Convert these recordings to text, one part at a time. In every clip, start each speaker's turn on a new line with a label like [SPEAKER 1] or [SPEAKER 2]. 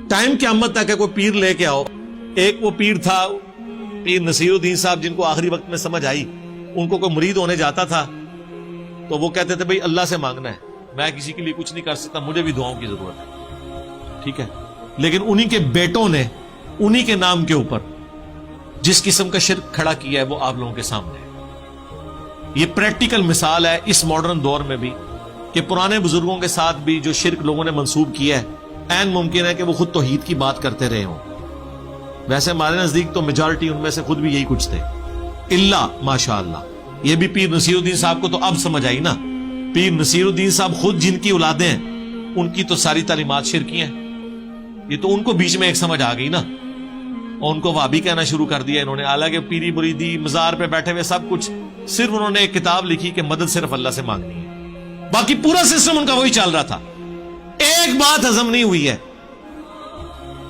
[SPEAKER 1] Time قیامت تک ہے کوئی پیر لے کے آؤ. ایک وہ پیر تھا پیر نصیر الدین صاحب، جن کو آخری وقت میں سمجھ آئی، ان کو کوئی مرید ہونے جاتا تھا تو وہ کہتے تھے بھئی اللہ سے مانگنا ہے، میں کسی کے لیے کچھ نہیں کر سکتا، مجھے بھی دعاؤں کی ضرورت ہے. ٹھیک ہے، لیکن انہی کے بیٹوں نے انہی کے نام کے اوپر جس قسم کا شرک کھڑا کیا ہے وہ آپ لوگوں کے سامنے ہے. یہ پریکٹیکل مثال ہے اس ماڈرن دور میں بھی کہ پرانے بزرگوں کے ساتھ بھی جو شرک لوگوں نے منسوب کیا ہے، عین ممکن ہے کہ وہ خود توحید کی بات کرتے رہے ہوں. ویسے ہمارے نزدیک تو میجارٹی ان میں سے خود بھی یہی کچھ تھے، اللہ ماشاء اللہ. یہ بھی پیر نصیر الدین صاحب کو تو اب سمجھ آئی نا. پیر نصیر الدین صاحب خود جن کی اولادیں ہیں ان کی تو ساری تعلیمات شرکی ہیں. یہ تو ان کو بیچ میں ایک سمجھ آ گئی نا، اور ان کو وہابی کہنا شروع کر دیا انہوں نے. حالانکہ پیری مریدی مزار پہ بیٹھے ہوئے سب کچھ، صرف انہوں نے ایک کتاب لکھی کہ مدد صرف اللہ سے مانگنی ہے. باقی پورا سسٹم ان کا وہی چل رہا تھا. ایک بات ہضم نہیں ہوئی ہے،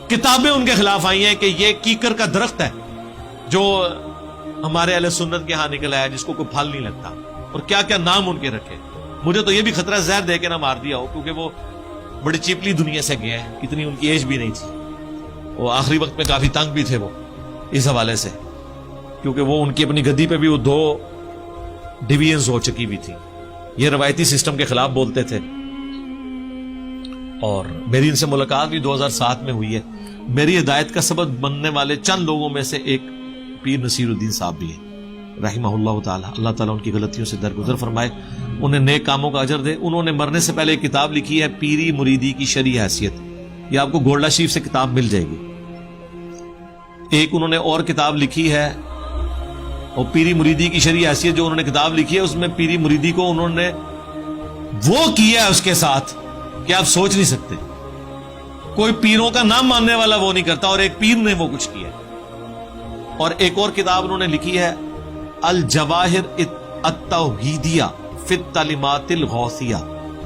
[SPEAKER 1] کتابیں ان کے خلاف آئی ہیں کہ یہ کیکر کا درخت ہے جو ہمارے اہل سنت کے ہاں نکلا ہے، جس کو کوئی پھل نہیں لگتا، اور کیا کیا نام ان کے رکھے. مجھے تو یہ بھی خطرہ زہر دے کے نہ مار دیا ہو، کیونکہ وہ بڑی چیپلی دنیا سے گئے ہیں، اتنی ان کی ایج بھی نہیں تھی. وہ آخری وقت میں کافی تنگ بھی تھے وہ اس حوالے سے، کیونکہ وہ ان کی اپنی گدی پہ بھی وہ 2 ڈویژنز ہو چکی بھی تھی. یہ روایتی سسٹم کے خلاف بولتے تھے. اور میری ان سے ملاقات بھی 2007 میں ہوئی ہے. میری ہدایت کا سبب بننے والے چند لوگوں میں سے ایک پیر نصیر الدین صاحب بھی ہیں رحمہ اللہ تعالی. اللہ تعالیٰ ان کی غلطیوں سے درگزر فرمائے، انہیں نیک کاموں کا اجر دے. انہوں نے مرنے سے پہلے ایک کتاب لکھی ہے پیری مریدی کی شرعی حیثیت. یہ آپ کو گولڈا شریف سے کتاب مل جائے گی. ایک انہوں نے اور کتاب لکھی ہے، اور پیری مریدی کی شرعی حیثیت جو انہوں نے کتاب لکھی ہے، اس میں پیری مریدی کو انہوں نے وہ کیا ہے اس کے ساتھ کہ آپ سوچ نہیں سکتے. کوئی پیروں کا نام ماننے والا وہ نہیں کرتا، اور ایک پیر نے وہ کچھ کیا. اور ایک اور کتاب انہوں نے لکھی ہے الجواہر التوحیدیہ فی التعلیمات الغوثیہ،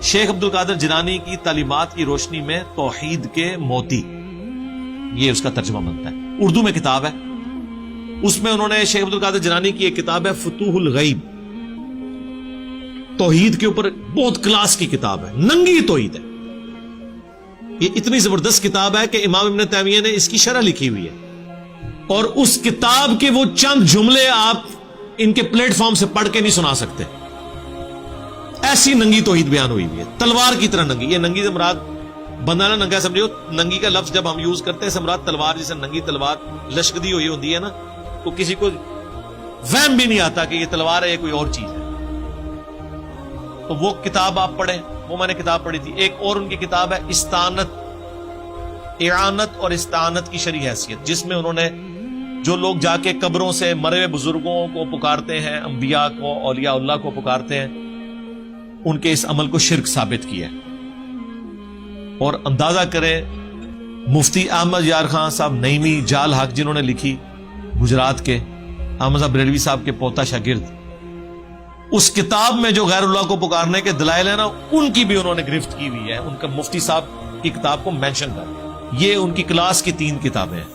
[SPEAKER 1] شیخ عبد القادر جیلانی کی تعلیمات کی روشنی میں توحید کے موتی، یہ اس کا ترجمہ بنتا ہے. اردو میں کتاب ہے. اس میں انہوں نے شیخ عبد القادر جیلانی کی ایک کتاب ہے فتوح الغیب، توحید کے اوپر بہت کلاس کی کتاب ہے، ننگی توحید ہے. یہ اتنی زبردست کتاب ہے کہ امام ابن تیمیہ نے اس کی شرح لکھی ہوئی ہے، اور اس کتاب کے وہ چند جملے آپ ان کے پلیٹ فارم سے پڑھ کے نہیں سنا سکتے. ایسی ننگی توحید بیان ہوئی ہوئی ہے، تلوار کی طرح ننگی. یہ ننگی سے مراد بندہ نہ ننگا سمجھو، ننگی کا لفظ جب ہم یوز کرتے ہیں مراد تلوار، جیسے ننگی تلوار لشکدی ہوئی ہوتی ہے نا، تو کسی کو وہم بھی نہیں آتا کہ یہ تلوار ہے، یہ کوئی اور چیز ہے. تو وہ کتاب آپ پڑھیں، وہ میں نے کتاب پڑھی تھی. ایک اور ان کی کتاب ہے استعانت، اعانت اور استعانت کی شرعی حیثیت، جس میں انہوں نے جو لوگ جا کے قبروں سے مرے ہوئے بزرگوں کو پکارتے ہیں، انبیاء کو، اولیاء اللہ کو پکارتے ہیں، ان کے اس عمل کو شرک ثابت کیا ہے. اور اندازہ کریں مفتی احمد یار خان صاحب نعیمی جال حق، جنہوں نے لکھی گجرات کے، احمد صاحب بریلوی صاحب کے پوتا شاگرد، اس کتاب میں جو غیر اللہ کو پکارنے کے دلائل ہیں نا، ان کی بھی انہوں نے گرفت کی ہوئی ہے. ان کا مفتی صاحب کی کتاب کو مینشن کر. یہ ان کی کلاس کی 3 کتابیں ہیں.